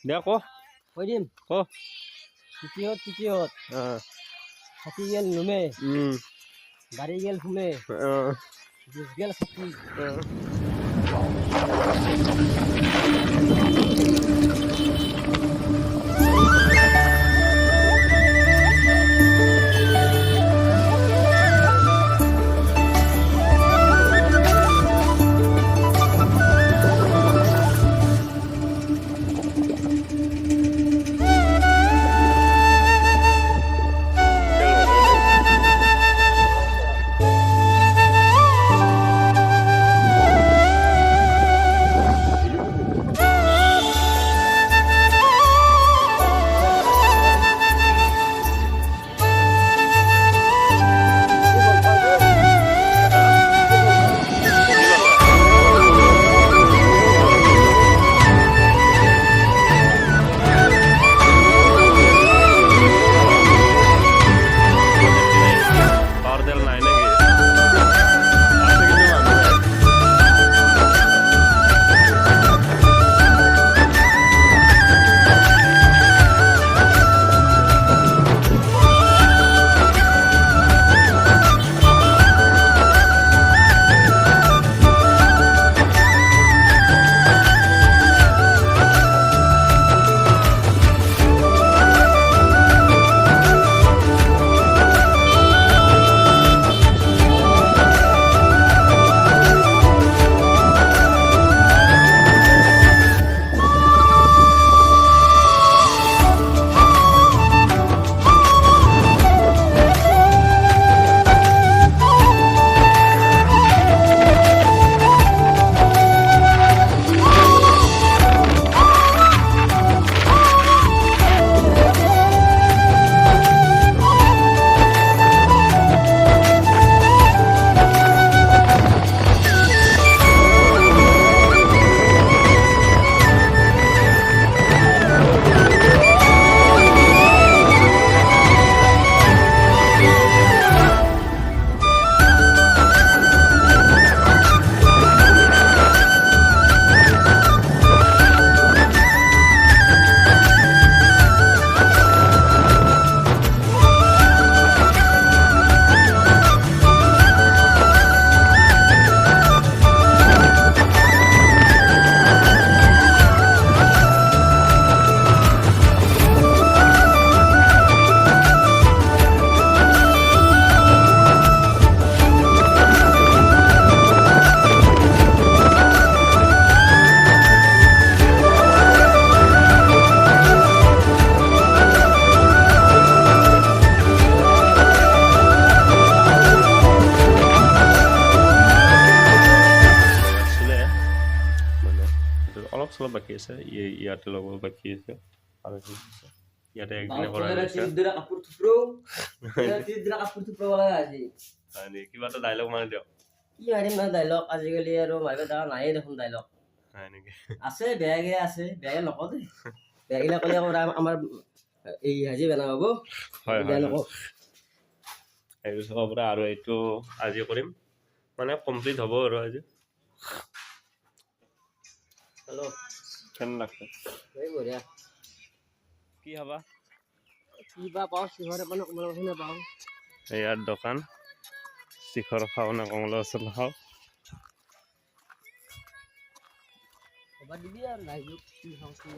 দে ক কৈ দিম ক তৃতীয়ত থাকি গেল নুমে বাড়ি গেল ফুমে বুঝ গেল থাকি অলপ চলপ বাকী আছে ইয়াতে লগৰ বাকী আছে আৰু ইয়াতে একদিনে কৰা হৈছে কিবা এটা ডাইলগ মাৰি দিয়ক কি মাৰিম না ডাইলগ আজিকালি আৰু মাৰিব দাৱা নাইয়ে দেখোন ডাইলগ হয় নেকি আছে বেয়াগে আছে বেয়াগে নকওঁ দেই বেয়াগিলা ক'লে আমাৰ এই হাজি বেনা হ'ব হয় বেয়া নকওঁ এই চবৰ পৰা আৰু এইটো আজি কৰিম মানে কমপ্লিট হ'ব আৰু আজি হেল্ল' কেন লাগছে এই বঢ়িয়া কি হবা কিবা পাওঁ শিখৰে মানে কমলা নাপাওঁ ইয়াৰ দোকান শিখৰ খাওঁ নে কমলা আছিল খাওঁ ক'বা দিবি আৰু ৰাইজক কি খাওঁ কি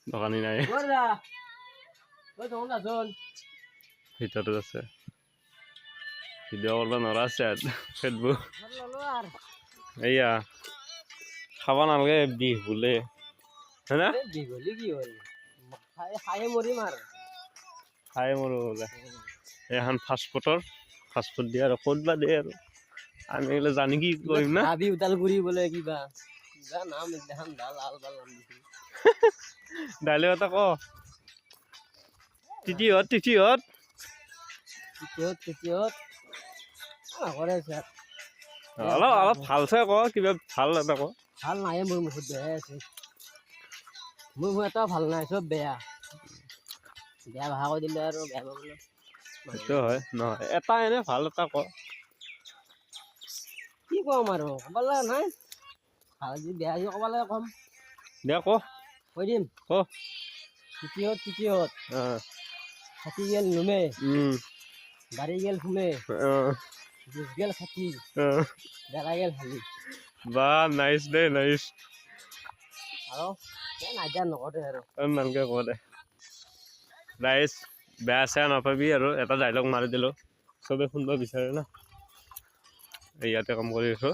দোকানী নাই ভিতৰত আছে ভিডিঅ' কৰিব নোৱাৰা আছে ফেচবুক এয়া খাব নালাগে বিষ বোলে হয় না খাই মৰো বোলে এখন ফাষ্টফুড দিয়ে আৰু ক'ত বা দিয়ে আৰু আমি এইগিলা জানি কি কৰিম না উদালগুৰি বোলে কিবা নাম ডাইলগ এটা ক তৃতীয়ত অলপ ভালছে ক কিবা ভাল এটা ক ভাল নাই মোৰ মুখত বেয়াই আছে মোৰ মুখ এটা ভাল নাই চব বেয়া বেয়া ভাষা কৈ দিলে আৰু বেয়া পাবলৈ সেইটো হয় নহয় এটা এনে ভাল এটা ক কি কম আৰু ক'ব লগা নাই আজি বেয়া আজি ক'ব লাগে কম দে ক কৈ দিম ক তিতিহত খাতি গেল নুমে বাড়ি গেল ঘুমে জুচ গেল খাতি বেড়া গেল হালি বা নাইস দে নাইস আৰু নাইজা নকৰে আৰু নালকে ক দে নাইস বেয়া চেয়া নাপাবি আৰু এটা ডাইলগ মাৰি দিলো চবে শুনিব বিচাৰে না ইয়াতে কাম কৰি আছো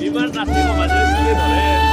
ইমান নাচিব মাজে চুলি ধৰে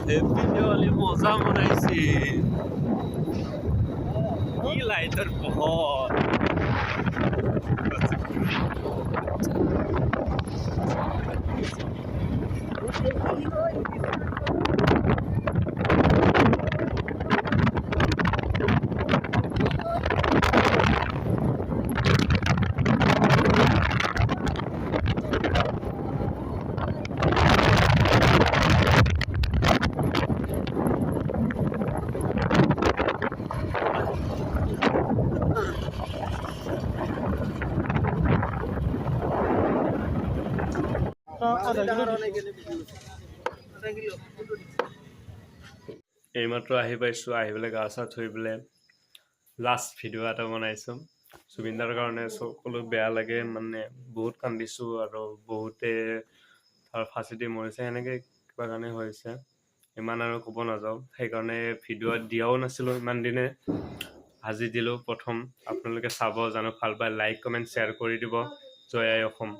হেপি দিৱালী মজা মনাইছে কি লাইটৰ পোহৰ এইমাত্ৰ আহি পাইছোঁ আহি পেলাই গা চা ধুই পেলাই লাষ্ট ভিডিঅ' এটা বনাইছোঁ জুবিনদাৰ কাৰণে সকলো বেয়া লাগে মানে বহুত কান্দিছোঁ আৰু বহুতে ধৰ ফাঁচি দি মৰিছে সেনেকৈ কিবা কাৰণে হৈছে ইমান আৰু ক'ব নাযাওঁ সেইকাৰণে ভিডিঅ' দিয়াও নাছিলোঁ ইমান দিনে আজি দিলোঁ প্ৰথম আপোনালোকে চাব জানো ভাল পায় লাইক কমেণ্ট শ্বেয়াৰ কৰি দিব জয় আই অসম